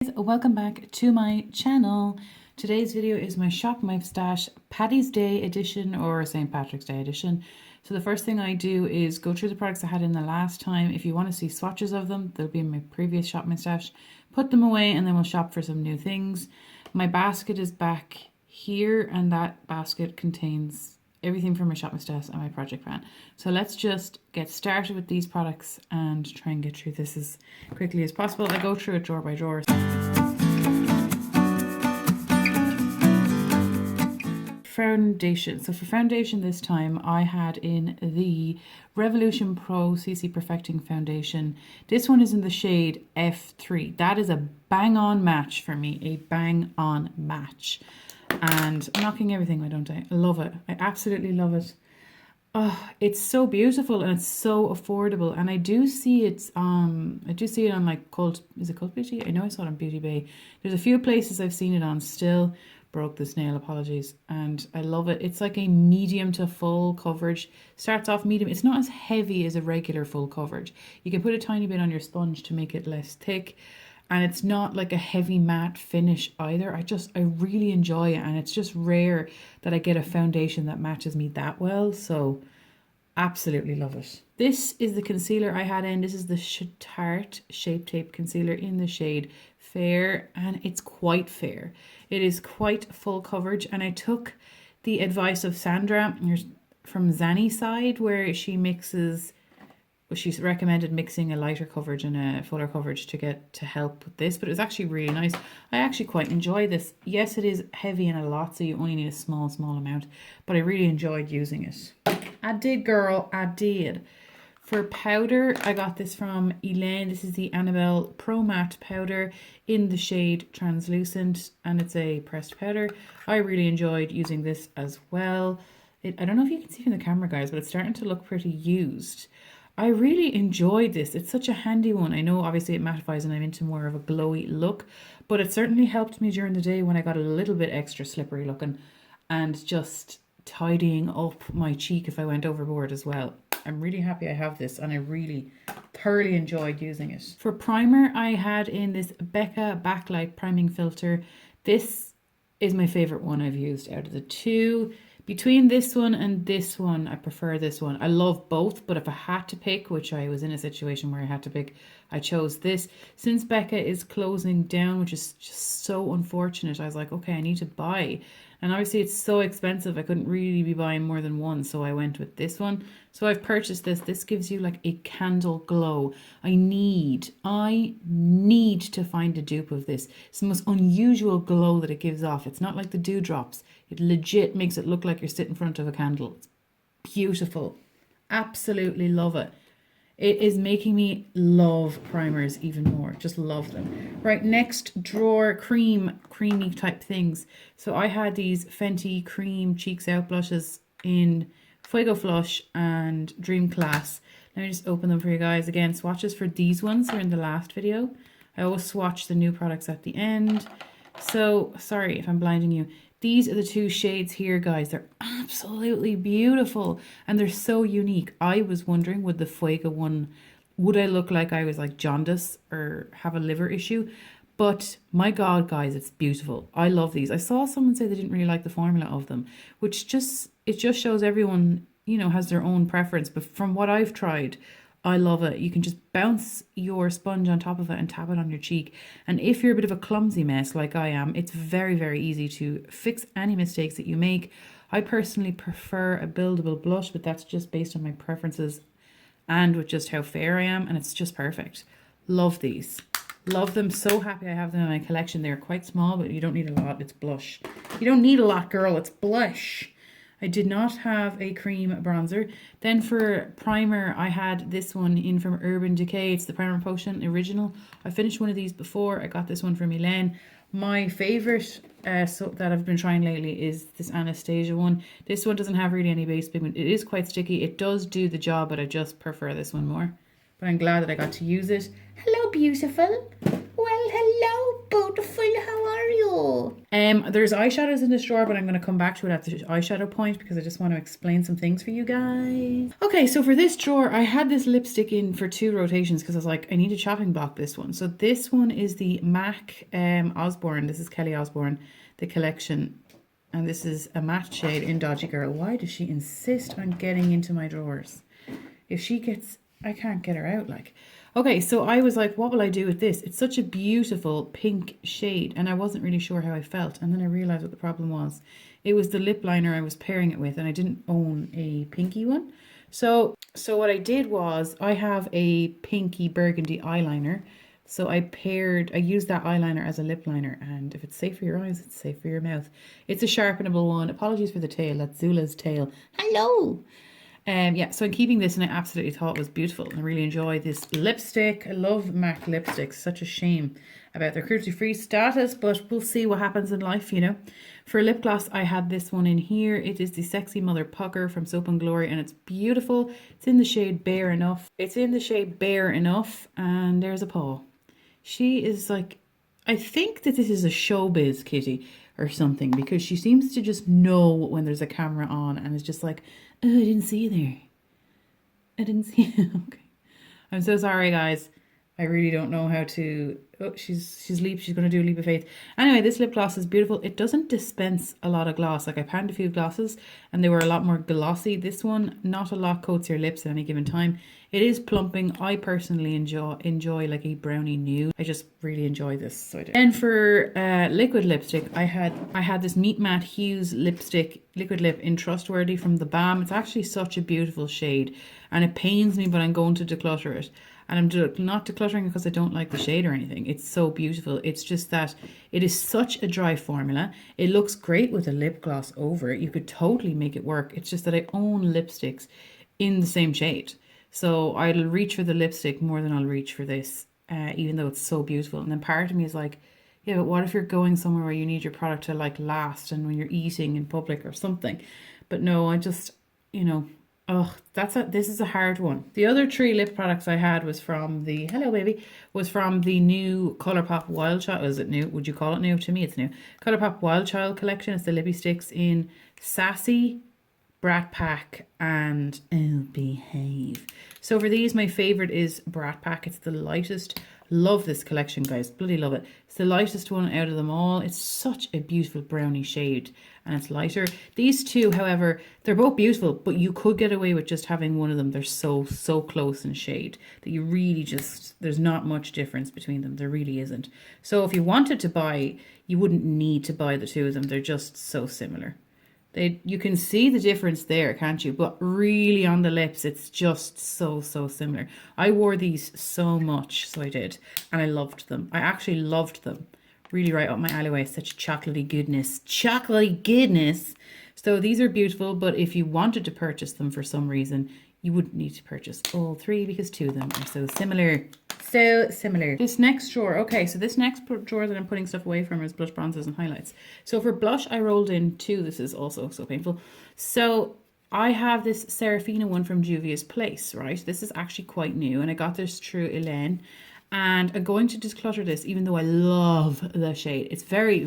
Welcome back to my channel. Today's video is my Shop My Stash Paddy's Day edition or St. Patrick's Day edition. So the first thing I do is go through the products I had in the last time. If you want to see swatches of them, they'll be in my previous Shop My Stash. Put them away and then we'll shop for some new things. My basket is back here and that basket contains everything from my Shop My Stash and my project van. So let's just get started with these products and try and get through this as quickly as possible. I go through it drawer by drawer. Foundation. So for foundation this time I had in the Revolution Pro CC Perfecting Foundation. This one is in the shade F3. That is a bang on match for me, a bang on match. And I'm knocking everything, don't I? I love it. I absolutely love it. Oh, it's so beautiful and it's so affordable. And I do see it on like Cult Beauty? I know I saw it on Beauty Bay. There's a few places I've seen it on still. Broke this nail, apologies. And I love it. It's like a medium to full coverage. Starts off medium. It's not as heavy as a regular full coverage. You can put a tiny bit on your sponge to make it less thick. And it's not like a heavy matte finish either. I really enjoy it. And it's just rare that I get a foundation that matches me that well. So absolutely love it. This is the concealer I had in. This is the Tarte Shape Tape Concealer in the shade Fair. And it's quite fair. It is quite full coverage. And I took the advice of Sandra from Zanny side where she's recommended mixing a lighter coverage and a fuller coverage to help with this, but it was actually really nice. I actually quite enjoy this. Yes, it is heavy and a lot, so you only need a small amount, but I really enjoyed using it. I did, girl, I did. For powder, I got this from Elaine. This is the Annabelle Pro Matte powder in the shade Translucent, and it's a pressed powder. I really enjoyed using this as well. I don't know if you can see from the camera, guys, but it's starting to look pretty used. I really enjoyed this. It's such a handy one. I know obviously it mattifies and I'm into more of a glowy look, but it certainly helped me during the day when I got a little bit extra slippery looking and just tidying up my cheek if I went overboard as well. I'm really happy I have this and I really thoroughly enjoyed using it. For primer, I had in this Becca Backlight Priming Filter. This is my favorite one I've used out of the two. Between this one and this one, I prefer this one. I love both, but if I had to pick, which I was in a situation where I had to pick, I chose this. Since Becca is closing down, which is just so unfortunate, I was like, okay, I need to buy. And obviously it's so expensive, I couldn't really be buying more than one, so I went with this one. So I've purchased this. This gives you like a candle glow. I need to find a dupe of this. It's the most unusual glow that it gives off. It's not like the dewdrops. It legit makes it look like you're sitting in front of a candle. It's beautiful. Absolutely love it. It is making me love primers even more. Just love them. Right, next drawer, creamy type things. So I had these Fenty Cream Cheeks Out blushes in Fuego Flush and Dream Class. Let me just open them for you guys. Again, swatches for these ones are in the last video. I always swatch the new products at the end. So, sorry if I'm blinding you. These are the two shades here, guys. They're absolutely beautiful and they're so unique. I was wondering, would the Fuego one, would I look like I was like jaundice or have a liver issue? But my God, guys, it's beautiful. I love these. I saw someone say they didn't really like the formula of them, which it just shows everyone, has their own preference. But from what I've tried, I love it. You can just bounce your sponge on top of it and tap it on your cheek. And if you're a bit of a clumsy mess like I am, it's very, very easy to fix any mistakes that you make. I personally prefer a buildable blush, but that's just based on my preferences and with just how fair I am. And it's just perfect. Love these. Love them. So happy I have them in my collection. They're quite small, but you don't need a lot. It's blush. You don't need a lot, girl. It's blush. I did not have a cream bronzer. Then for primer, I had this one in from Urban Decay. It's the Primer Potion Original. I finished one of these before. I got this one from Elaine. My favorite that I've been trying lately is this Anastasia one. This one doesn't have really any base pigment. It is quite sticky. It does do the job, but I just prefer this one more. But I'm glad that I got to use it. Hello, beautiful. Well, hello, beautiful. How are you? There's eyeshadows in this drawer, but I'm going to come back to it at the eyeshadow point because I just want to explain some things for you guys. Okay, so for this drawer, I had this lipstick in for 2 rotations because I was like, I need to chopping block this one. So this one is the MAC Osborne. This is Kelly Osborne, the collection. And this is a matte shade in Dodgy Girl. Why does she insist on getting into my drawers? If she gets, I can't get her out, like. Okay, so I was like, what will I do with this? It's such a beautiful pink shade, and I wasn't really sure how I felt. And then I realized what the problem was. It was the lip liner I was pairing it with, and I didn't own a pinky one. So what I did was, I have a pinky burgundy eyeliner. So I used that eyeliner as a lip liner, and if it's safe for your eyes, it's safe for your mouth. It's a sharpenable one. Apologies for the tail. That's Zula's tail. Hello! Yeah, so I'm keeping this, and I absolutely thought it was beautiful. I really enjoy this lipstick. I love MAC lipsticks. Such a shame about their cruelty-free status, but we'll see what happens in life, you know. For lip gloss, I had this one in here. It is the Sexy Mother Pucker from Soap and Glory, and it's beautiful. It's in the shade Bare Enough. And there's a paw. She is like, I think that this is a showbiz kitty or something, because she seems to just know when there's a camera on, and it's just like, oh, I didn't see you there. I didn't see you. Okay. I'm so sorry, guys. I really don't know how to... Oh, she's going to do a leap of faith. Anyway, this lip gloss is beautiful. It doesn't dispense a lot of gloss. Like, I panned a few glosses and they were a lot more glossy. This one, not a lot coats your lips at any given time. It is plumping. I personally enjoy like a brownie nude. I just really enjoy this. So I do. And for liquid lipstick, I had this Meet Matte Hues lipstick, liquid lip in Trustworthy from the Balm. It's actually such a beautiful shade, and it pains me, but I'm going to declutter it. And I'm not decluttering because I don't like the shade or anything. It's so beautiful. It's just that it is such a dry formula. It looks great with a lip gloss over it. You could totally make it work. It's just that I own lipsticks in the same shade. So I'll reach for the lipstick more than I'll reach for this, even though it's so beautiful. And then part of me is like, yeah, but what if you're going somewhere where you need your product to like last, and when you're eating in public or something? But no, I just, you know... Oh, this is a hard one. The other 3 lip products I had was from the, hello baby, was from the new Colourpop Wild Child. Is it new? Would you call it new? To me, it's new. Colourpop Wild Child collection. It's the lippy sticks in Sassy, Brat Pack, and Oh Behave. So for these, my favorite is Brat Pack. It's the lightest. Love this collection, guys. Bloody love it. It's the lightest one out of them all. It's such a beautiful brownie shade, and it's lighter. These 2, however, they're both beautiful, but you could get away with just having one of them. They're so close in shade that you really just, there's not much difference between them. There really isn't. So if you wanted to buy, you wouldn't need to buy the 2 of them. They're just so similar. You can see the difference there, can't you? But really on the lips, it's just so similar. I wore these so much, so I did. And I loved them. I actually loved them. Really right up my alleyway. Such chocolatey goodness. Chocolatey goodness. So these are beautiful, but if you wanted to purchase them for some reason, you wouldn't need to purchase all 3 because 2 of them are so similar. So similar. This next drawer. Okay, so this next drawer that I'm putting stuff away from is blush, bronzers, and highlights. So for blush, I rolled in 2. This is also so painful. So I have this Serafina one from Juvia's Place, right? This is actually quite new, and I got this through Elaine. And I'm going to declutter this, even though I love the shade. It's very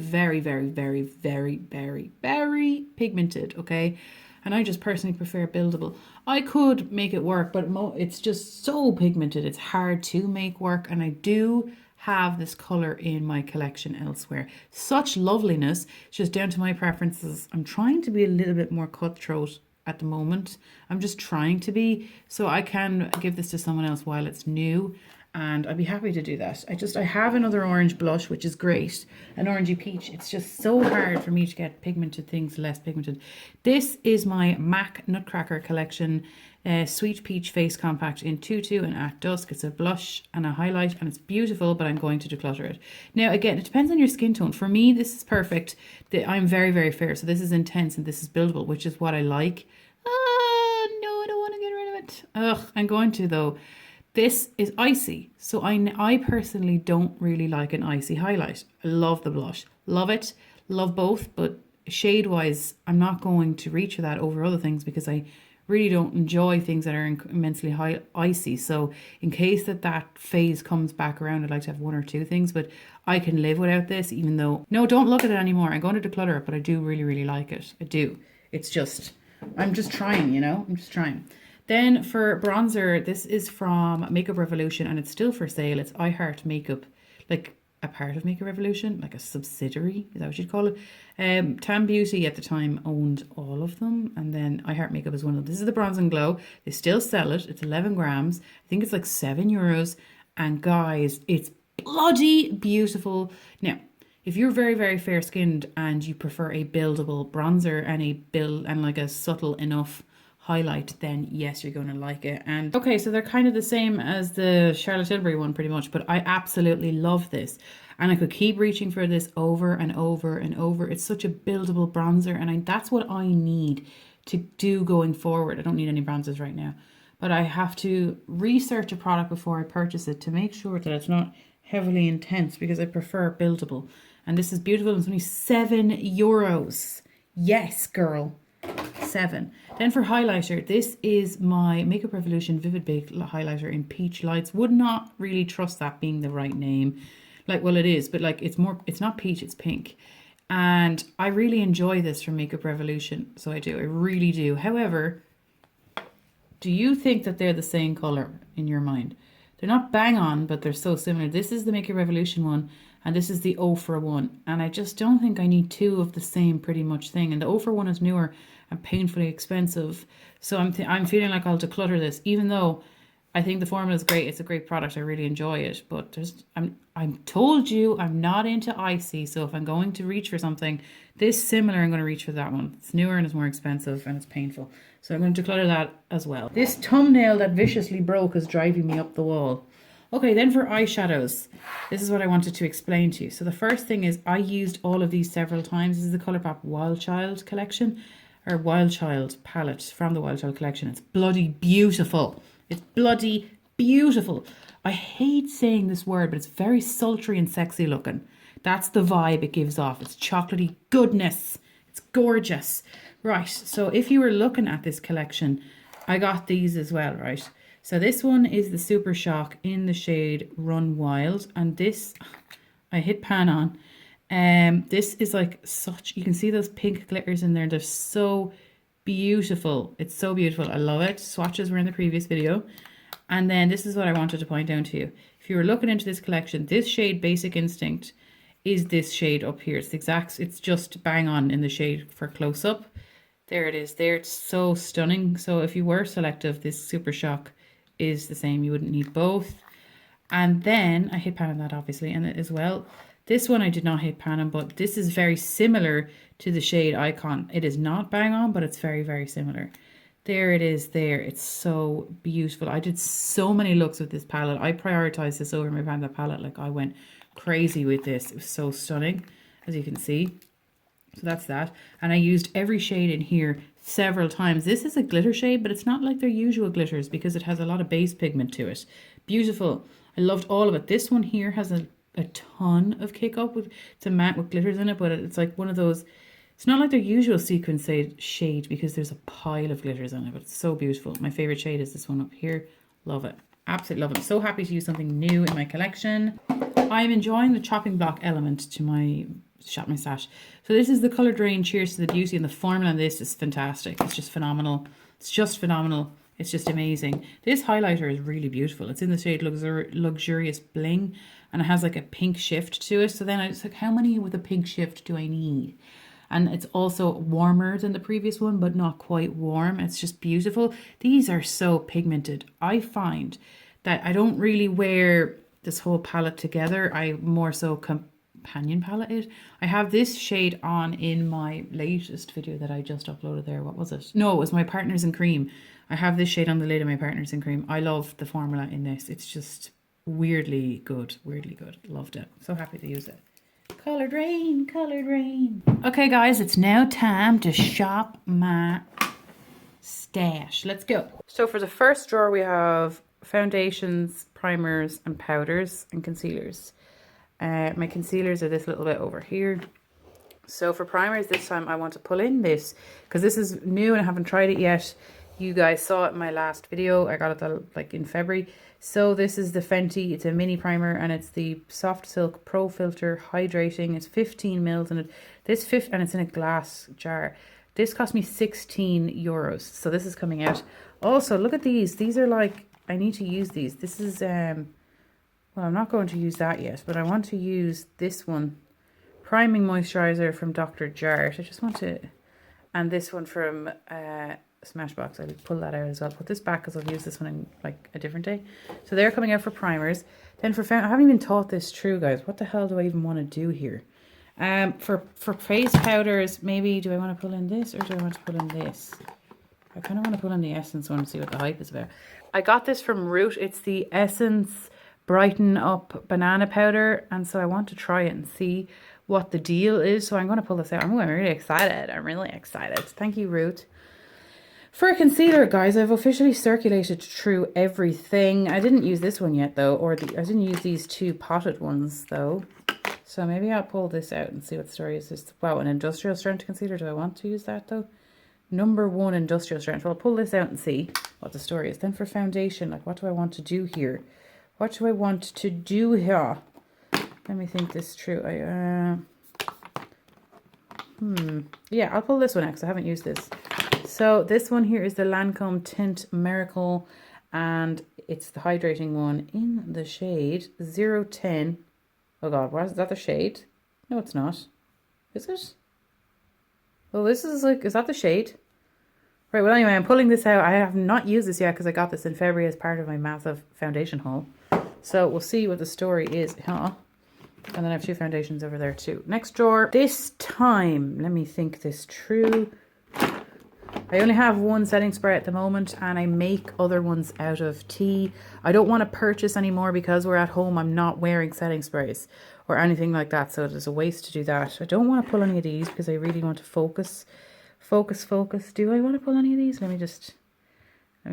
pigmented, okay? And I just personally prefer buildable. I could make it work, but it's just so pigmented. It's hard to make work. And I do have this color in my collection elsewhere. Such loveliness. It's just down to my preferences. I'm trying to be a little bit more cutthroat at the moment. I'm just trying to be, so I can give this to someone else while it's new. And I'd be happy to do that. I have another orange blush, which is great. An orangey peach. It's just so hard for me to get pigmented things less pigmented. This is my MAC Nutcracker collection. Sweet Peach Face Compact in Tutu and At Dusk. It's a blush and a highlight, and it's beautiful, but I'm going to declutter it. Now, again, it depends on your skin tone. For me, this is perfect. I'm very fair. So this is intense and this is buildable, which is what I like. Oh, no, I don't want to get rid of it. Ugh, I'm going to, though. This is icy, so I personally don't really like an icy highlight. I love the blush. Love it. Love both, but shade-wise, I'm not going to reach for that over other things because I really don't enjoy things that are immensely icy. So in case that phase comes back around, I'd like to have 1 or 2 things, but I can live without this, even though, no, don't look at it anymore. I'm going to declutter it, but I do really, really like it. I do. It's just, I'm just trying, you know, I'm just trying. Then for bronzer, this is from Makeup Revolution, and it's still for sale. It's I Heart Makeup, like a part of Makeup Revolution, like a subsidiary, is that what you'd call it? Tan Beauty at the time owned all of them, and then I Heart Makeup is one of them. This is the Bronze and Glow. They still sell it. It's 11 grams. I think it's like €7. And guys, it's bloody beautiful. Now, if you're very, very fair skinned and you prefer a buildable bronzer and like a subtle enough highlight, then yes, you're going to like it. And okay, so they're kind of the same as the Charlotte Tilbury one pretty much, but I absolutely love this, and I could keep reaching for this over and over and over. It's such a buildable bronzer, and that's what I need to do going forward. I don't need any bronzers right now, but I have to research a product before I purchase it to make sure that it's not heavily intense, because I prefer buildable. And this is beautiful. It's only €7. Yes, girl. 7. Then for highlighter, this is my Makeup Revolution Vivid Bake highlighter in Peach Lights. Would not really trust that being the right name. Like, well, it is, but like it's not peach, it's pink. And I really enjoy this from Makeup Revolution. So I do, I really do. However, do you think that they're the same color in your mind? They're not bang on, but they're so similar. This is the Makeup Revolution one, and this is the 0 for 1. And I just don't think I need 2 of the same pretty much thing. And the 0 for 1 is newer and painfully expensive. So I'm feeling like I'll declutter this, even though I think the formula is great. It's a great product. I really enjoy it. But I'm told you I'm not into icy. So if I'm going to reach for something this similar, I'm going to reach for that one. It's newer and it's more expensive and it's painful. So I'm going to declutter that as well. This thumbnail that viciously broke is driving me up the wall. Okay, then for eyeshadows, this is what I wanted to explain to you. So the first thing is I used all of these several times. This is the Colourpop Wild Child collection, or Wild Child palette from the Wild Child collection. It's bloody beautiful. It's bloody beautiful. I hate saying this word, but it's very sultry and sexy looking. That's the vibe it gives off. It's chocolatey goodness. It's gorgeous. Right, so if you were looking at this collection, I got these as well, right? So this one is the Super Shock in the shade Run Wild, and this I hit pan on. This is like such, you can see those pink glitters in there. They're so beautiful. It's so beautiful. I love it. Swatches were in the previous video. And then this is what I wanted to point out to you. If you were looking into this collection, this shade Basic Instinct is this shade up here. It's the exact, it's just bang on in the shade for close up. There it is there. It's so stunning. So if you were selective, this Super Shock is the same. You wouldn't need both. And then I hit pan on that obviously, and as well. This one I did not hit pan on, but this is very similar to the shade Icon. It is not bang on, but it's very, very similar. There it is there. It's so beautiful. I did so many looks with this palette. I prioritized this over my Panda palette. Like, I went crazy with this. It was so stunning, as you can see. So that's that. And I used every shade in here several times. This is a glitter shade, but it's not like their usual glitters because it has a lot of base pigment to it. Beautiful. I loved all of it. This one here has a ton of kick up with, it's a matte with glitters in it, but it's like one of those, it's not like their usual sequin shade because there's a pile of glitters on it, but it's so beautiful. My favorite shade is this one up here. Love it. Absolutely love it. So happy to use something new in my collection. I'm enjoying the chopping block element to my Shop My Stash. So this is the Colour Drain Cheers to the Beauty, and the formula on this is fantastic. It's just phenomenal. It's just phenomenal. It's just amazing. This highlighter is really beautiful. It's in the shade Luxurious Bling, and it has like a pink shift to it. So then I was like, how many with a pink shift do I need? And it's also warmer than the previous one, but not quite warm. It's just beautiful. These are so pigmented. I find that I don't really wear this whole palette together. I more so companion palette it. I have this shade on in my latest video that I just uploaded there. What was it? No, it was my Partners in Cream. I have this shade on the lid of my Partners in Cream. I love the formula in this. It's just weirdly good. Weirdly good. Loved it. So happy to use it. Colour Drain, Colour Drain. Okay guys, it's now time to shop my stash. Let's go. So for the first drawer we have foundations, primers and powders and concealers. My concealers are this little bit over here. So for primers this time I want to pull in this because this is new and I haven't tried it yet. You guys saw it in my last video. I got it like in February. So this is the Fenty. It's a mini primer and it's the Soft Silk Pro Filter Hydrating. It's 15 mils in it. And it's in a glass jar. This cost me 16 euros. So this is coming out. Also, look at these. These are like, I need to use these. This is, well, I'm not going to use that yet, but I want to use this one. Priming Moisturizer from Dr. Jart. I just want to, and this one from Smashbox. I'll pull that out as well. Put this back because I'll use this one in like a different day. So they're coming out for primers. Then for, I haven't even thought this through, guys. What the hell do I even want to do here? For face powders, maybe do I want to pull in this or do I want to pull in this? I kind of want to pull in the Essence one and see what the hype is about. I got this from Root. It's the Essence Brighten Up Banana Powder. And so I want to try it and see what the deal is. So I'm going to pull this out. I'm really excited. I'm really excited. Thank you, Root. For a concealer, guys, I've officially circulated through everything. I didn't use this one yet, though. I didn't use these two potted ones, though. So maybe I'll pull this out and see what the story is. This, wow, an industrial strength concealer. Do I want to use that, though? #1 industrial strength. Well, I'll pull this out and see what the story is. Then for foundation, like, what do I want to do here? What do I want to do here? Let me think this through. Yeah, I'll pull this one out because I haven't used this. So this one here is the Lancome Tint Miracle, and it's the hydrating one in the shade 010. Oh God, what is that, the shade? No, it's not. Is it? Well, this is like, is that the shade? Right, well anyway, I'm pulling this out. I have not used this yet because I got this in February as part of my massive foundation haul. So we'll see what the story is, huh? And then I have two foundations over there too. Next drawer. This time, let me think this through. I only have one setting spray at the moment and I make other ones out of tea. I don't want to purchase anymore because we're at home. I'm not wearing setting sprays or anything like that. So it is a waste to do that. I don't want to pull any of these because I really want to focus. Do I want to pull any of these? Let me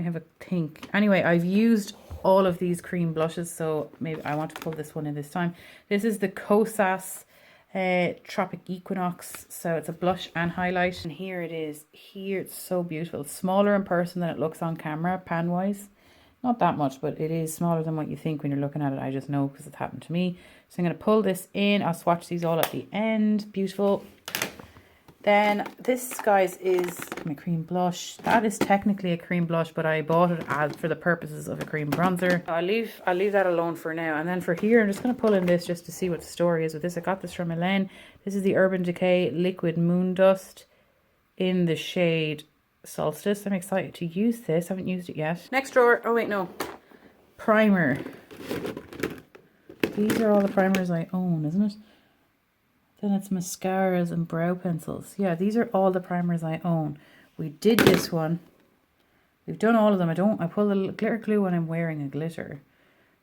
have a think. Anyway, I've used all of these cream blushes, so maybe I want to pull this one in this time. This is the Kosas Tropic Equinox, so it's a blush and highlight, and here it is. Here it's so beautiful. It's smaller in person than it looks on camera, pan wise. Not that much, but it is smaller than what you think when you're looking at it. I just know because it's happened to me. So I'm going to pull this in. I'll swatch these all at the end. Beautiful. Then this, guys, is my cream blush. That is technically a cream blush, but I bought it as for the purposes of a cream bronzer. I'll leave that alone for now. And then for here, I'm just going to pull in this just to see what the story is with this. I got this from Elaine. This is the Urban Decay Liquid Moon Dust in the shade Solstice. I'm excited to use this. I haven't used it yet. Next drawer. Oh wait, no. Primer. These are all the primers I own, isn't it? Then it's mascaras and brow pencils. Yeah, these are all the primers I own. We did this one. We've done all of them. I pull the glitter glue when I'm wearing a glitter.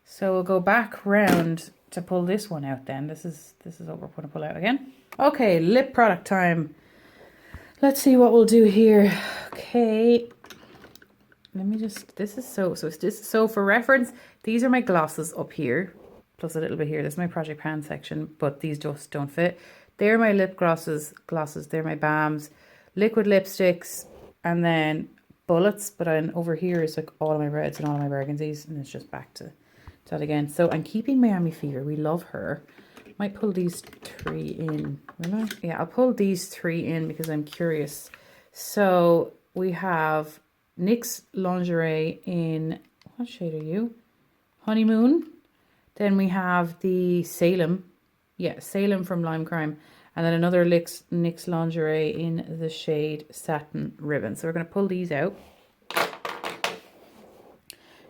So we'll go back round to pull this one out then. This is what we're going to pull out again. Okay, lip product time. Let's see what we'll do here. Okay. Let me just, so for reference, these are my glosses up here. Plus a little bit here. This is my Project Pan section, but these just don't fit. They're my lip glosses. They're my balms, liquid lipsticks, and then bullets. But then over here is like all of my reds and all of my burgundies, and it's just back to that again. So I'm keeping Miami Fever. We love her. Might pull these 3 in, will I? Yeah, I'll pull these 3 in because I'm curious. So we have NYX Lingerie in, what shade are you? Honeymoon. Then we have the Salem. Yeah, Salem from Lime Crime. And then another NYX Lingerie in the shade Satin Ribbon. So we're going to pull these out.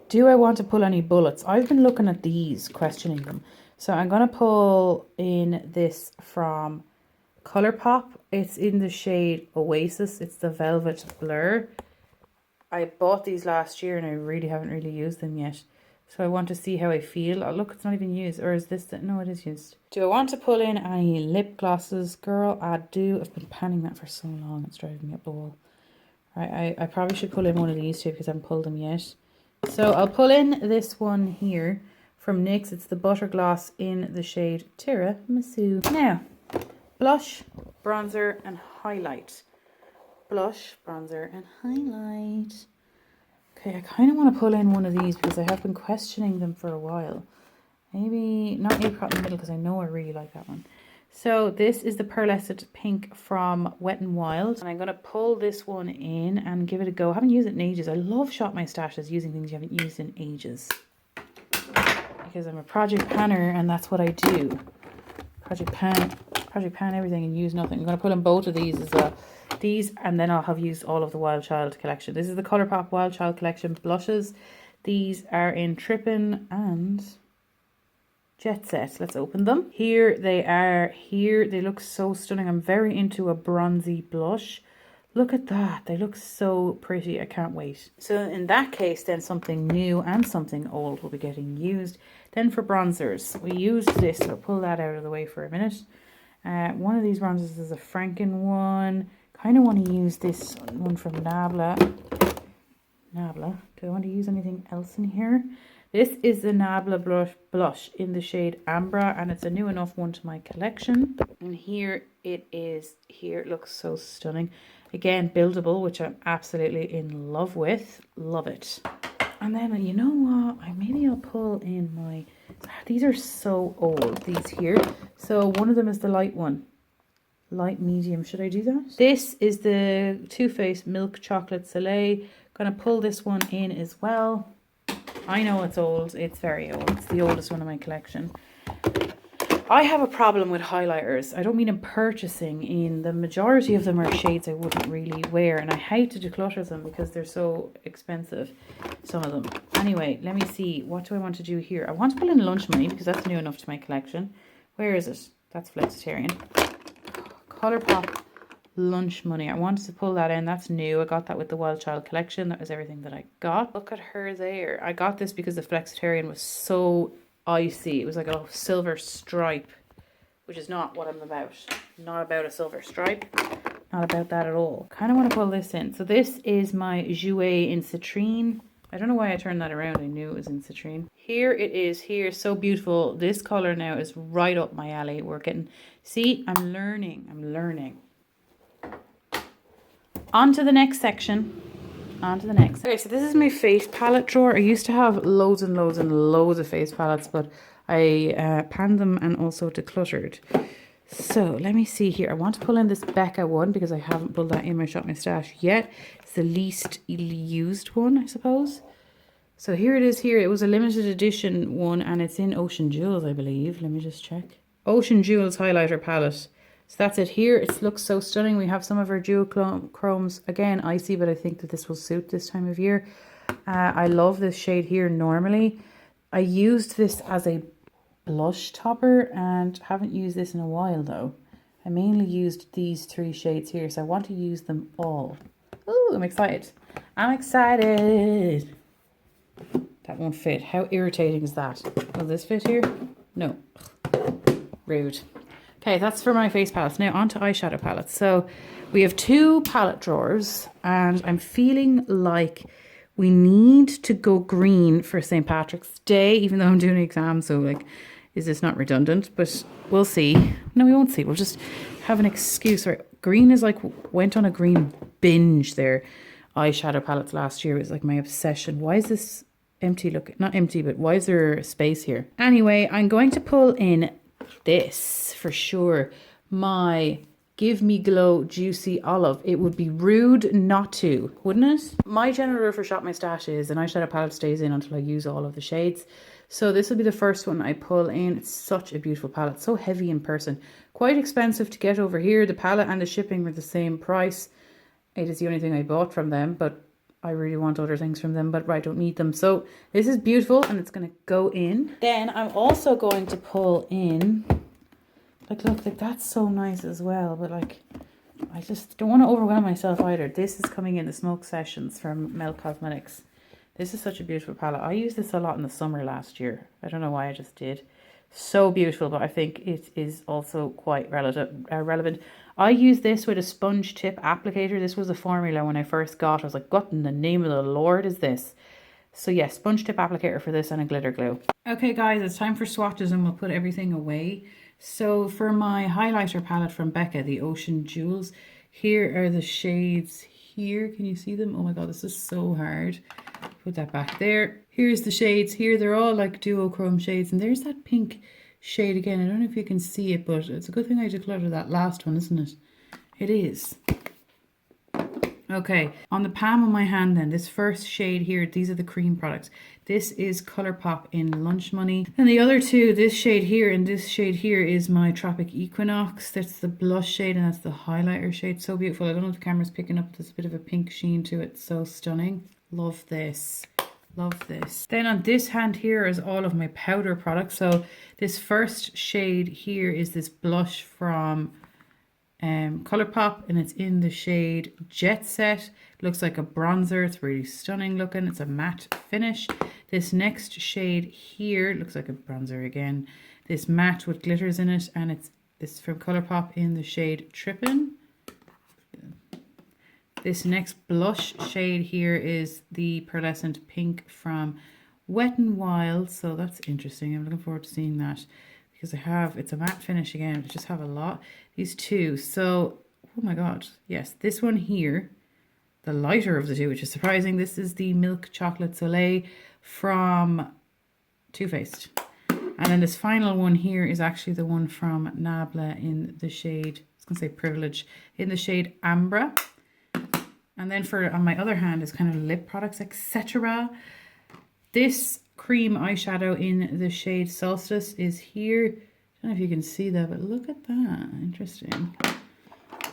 Do I want to pull any bullets? I've been looking at these, questioning them. So I'm going to pull in this from Colourpop. It's in the shade Oasis. It's the Velvet Blur. I bought these last year and I really haven't used them yet. So I want to see how I feel. Oh, look, it's not even used. Or is this? No, it is used. Do I want to pull in any lip glosses? Girl, I do. I've been panning that for so long. It's driving me up the wall. Right, I probably should pull in one of these two because I haven't pulled them yet. So I'll pull in this one here from NYX. It's the Butter Gloss in the shade Tiramisu. Now, blush, bronzer, and highlight. Blush, bronzer, and highlight. Okay, I kind of want to pull in one of these because I have been questioning them for a while. Maybe not apricot in the middle because I know I really like that one. So this is the pearlescent pink from Wet n Wild. And I'm going to pull this one in and give it a go. I haven't used it in ages. I love Shop My Stashes, using things you haven't used in ages. Because I'm a project panner and that's what I do. Project pan everything and use nothing. I'm going to put in both of these as well. These, and then I'll have used all of the Wild Child collection. This is the Colourpop Wild Child collection blushes. These are in Trippin' and Jet Set. Let's open them. Here they are. Here they look so stunning. I'm very into a bronzy blush. Look at that. They look so pretty. I can't wait. So in that case, then something new and something old will be getting used. Then for bronzers, we used this. So I'll pull that out of the way for a minute. One of these bronzers is a Franken one. Kind of want to use this one from Nabla. Do I want to use anything else in here? This is the Nabla blush in the shade Ambra, and it's a new enough one to my collection. And here it is. Here it looks so stunning. Again, buildable, which I'm absolutely in love with. Love it. And then, you know what? Maybe I'll pull in my... These are so old, these here. So one of them is the light one. Light medium. Should I do that? This is the Too Faced Milk Chocolate Soleil. Gonna pull this one in as well. I know it's old. It's very old. It's the oldest one in my collection. I have a problem with highlighters. I don't mean in purchasing. In the majority of them are shades I wouldn't really wear. And I hate to declutter them because they're so expensive. Some of them. Anyway, let me see. What do I want to do here? I want to pull in Lunch Money because that's new enough to my collection. Where is it? That's Flexitarian. Colourpop Lunch Money. I wanted to pull that in. That's new. I got that with the Wild Child collection. That was everything that I got. Look at her there. I got this because the Flexitarian was so icy. It was like a silver stripe, which is not what I'm about. Not about a silver stripe. Not about that at all. Kind of want to pull this in. So this is my Jouet in Citrine. I don't know why I turned that around. I knew it was in Citrine. Here it is. Here, so beautiful. This color now is right up my alley. We're getting... See, I'm learning. On to the next section. Okay, so this is my face palette drawer. I used to have loads and loads and loads of face palettes, but I panned them and also decluttered. So let me see here. I want to pull in this Becca one because I haven't pulled that in my Shop My Stash yet. It's the least used one, I suppose. So here it is here. It was a limited edition one and it's in Ocean Jewels, I believe. Let me just check. Ocean Jewels highlighter palette. So that's it here. It looks so stunning. We have some of our jewel chromes. Again, icy, but I think that this will suit this time of year. I love this shade here normally. I used this as a blush topper and haven't used this in a while though. I mainly used these three shades here, so I want to use them all. Oh, I'm excited. That won't fit. How irritating is that? Will this fit here? No. Rude. Okay, that's for my face palettes. Now on to eyeshadow palettes. So we have two palette drawers and I'm feeling like we need to go green for St. Patrick's Day, even though I'm doing an exam. So like, is this not redundant? But we'll see. No, we won't see. We'll just have an excuse. Right? Green is like, went on a green binge there. Eyeshadow palettes last year was like my obsession. Why is this empty? Look, not empty, but why is there space here? Anyway, I'm going to pull in this for sure. My Give Me Glow Juicy Olive. It would be rude not to, wouldn't it? My general rule for Shop My Stash is an eyeshadow palette stays in until I use all of the shades. So this will be the first one I pull in. It's such a beautiful palette. So heavy in person. Quite expensive to get over here. The palette and the shipping were the same price. It is the only thing I bought from them, but I really want other things from them, but I don't need them. So this is beautiful and it's going to go in. Then I'm also going to pull in, like, look, like that's so nice as well, but like, I just don't want to overwhelm myself either. This is coming in the Smoke Sessions from Mel Cosmetics. This is such a beautiful palette. I used this a lot in the summer last year. I don't know why I just did. So beautiful, but I think it is also quite relevant. I use this with a sponge tip applicator. This was a formula when I first got. I was like, what in the name of the Lord is this? So yes, sponge tip applicator for this and a glitter glue. Okay guys, it's time for swatches and we'll put everything away. So for my highlighter palette from Becca, the Ocean Jewels, here are the shades here. Can you see them? Oh my God, this is so hard. Put that back there. Here's the shades here. They're all like duochrome shades. And there's that pink shade again. I don't know if you can see it, but it's a good thing I decluttered that last one, isn't it? It is. Okay, on the palm of my hand then, this first shade here, these are the cream products. This is Colourpop in Lunch Money. And the other two, this shade here and this shade here is my Tropic Equinox. That's the blush shade and that's the highlighter shade. So beautiful. I don't know if the camera's picking up. There's a bit of a pink sheen to it. So stunning. Love this. Love this. Then on this hand here is all of my powder products. So this first shade here is this blush from Colourpop, and it's in the shade Jet Set. Looks like a bronzer. It's really stunning looking. It's a matte finish. This next shade here looks like a bronzer again. This matte with glitters in it, and it's from Colourpop in the shade Trippin'. This next blush shade here is the pearlescent pink from Wet n Wild. So that's interesting. I'm looking forward to seeing that. Because it's a matte finish again. I just have a lot. These two. So, oh my God. Yes, this one here, the lighter of the two, which is surprising. This is the Milk Chocolate Soleil from Too Faced. And then this final one here is actually the one from Nabla in the shade, I was going to say Privilege, in the shade Ambra. And then on my other hand is kind of lip products, etc. This cream eyeshadow in the shade Solstice is here. I don't know if you can see that, but look at that. Interesting.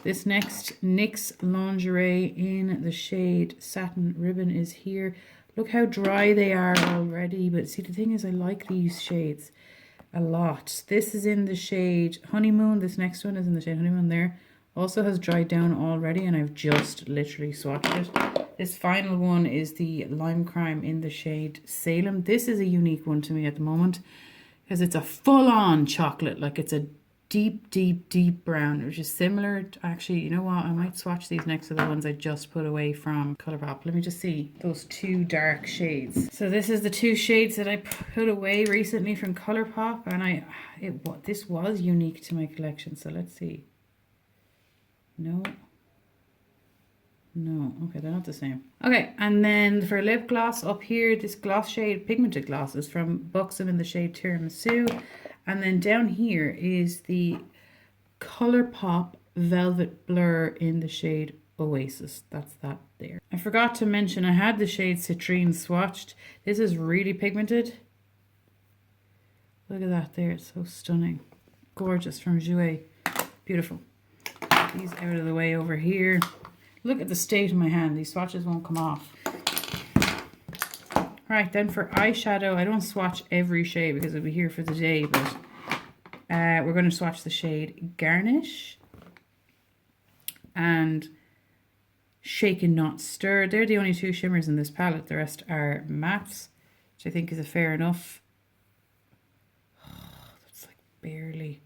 This next NYX lingerie in the shade Satin Ribbon is here. Look how dry they are already. But see, the thing is, I like these shades a lot. This is in the shade Honeymoon. This next one is in the shade Honeymoon there. Also has dried down already, and I've just literally swatched it. This final one is the Lime Crime in the shade Salem. This is a unique one to me at the moment because it's a full-on chocolate. Like it's a deep, deep, deep brown, which is similar to, actually, you know what? I might swatch these next to the ones I just put away from Colourpop. Let me just see those two dark shades. So this is the two shades that I put away recently from Colourpop, and this was unique to my collection. So let's see. No, okay, they're not the same. Okay, and then for lip gloss up here, this gloss shade, pigmented gloss, is from Buxom in the shade Tiramisu. And then down here is the Colourpop Velvet Blur in the shade Oasis. That's that there. I forgot to mention I had the shade Citrine swatched. This is really pigmented. Look at that there, it's so stunning. Gorgeous, from Jouer. Beautiful. These out of the way over here. Look at the state of my hand. These swatches won't come off. Right, then for eyeshadow, I don't swatch every shade because it'll be here for the day, but we're going to swatch the shade Garnish and Shaken Not Stir. They're the only two shimmers in this palette. The rest are mattes, which I think is a fair enough. Oh, that's like barely.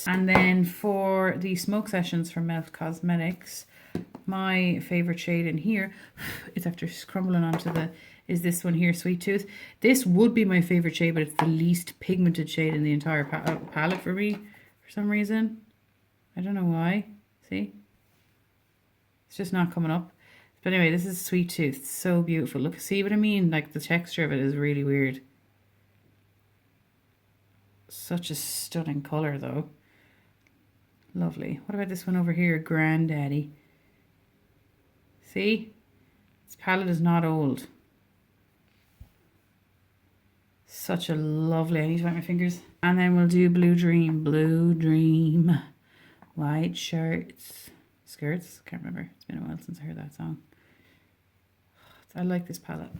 And then for the Smoke Sessions from Melt Cosmetics, my favorite shade in here, it's after crumbling onto is this one here, Sweet Tooth. This would be my favorite shade, but it's the least pigmented shade in the entire palette for me, for some reason. I don't know why. See? It's just not coming up. But anyway, this is Sweet Tooth. It's so beautiful. Look, see what I mean? Like the texture of it is really weird. Such a stunning color though. Lovely. What about this one over here, Granddaddy? See? This palette is not old. Such a lovely, I need to wipe my fingers. And then we'll do Blue Dream. Blue Dream. White shirts. Skirts? Can't remember. It's been a while since I heard that song. I like this palette.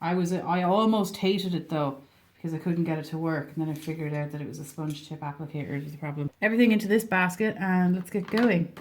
I almost hated it though, because I couldn't get it to work, and then I figured out that it was a sponge tip applicator that was the problem. Everything into this basket, and let's get going.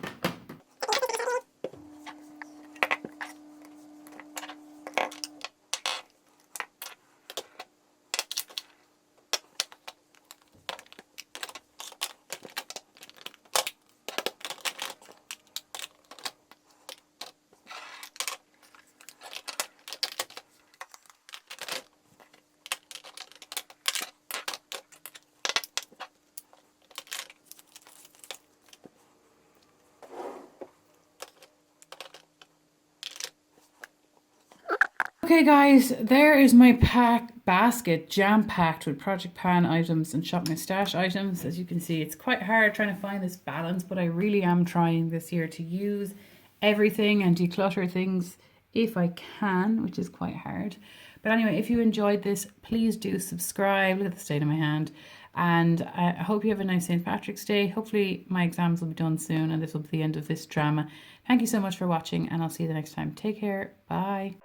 Okay guys, there is my basket jam-packed with Project Pan items and Shop My Stash items. As you can see, it's quite hard trying to find this balance, but I really am trying this year to use everything and declutter things if I can, which is quite hard. But anyway, if you enjoyed this, please do subscribe. Look at the state of my hand. And I hope you have a nice St. Patrick's Day. Hopefully my exams will be done soon and this will be the end of this drama. Thank you so much for watching, and I'll see you the next time. Take care. Bye.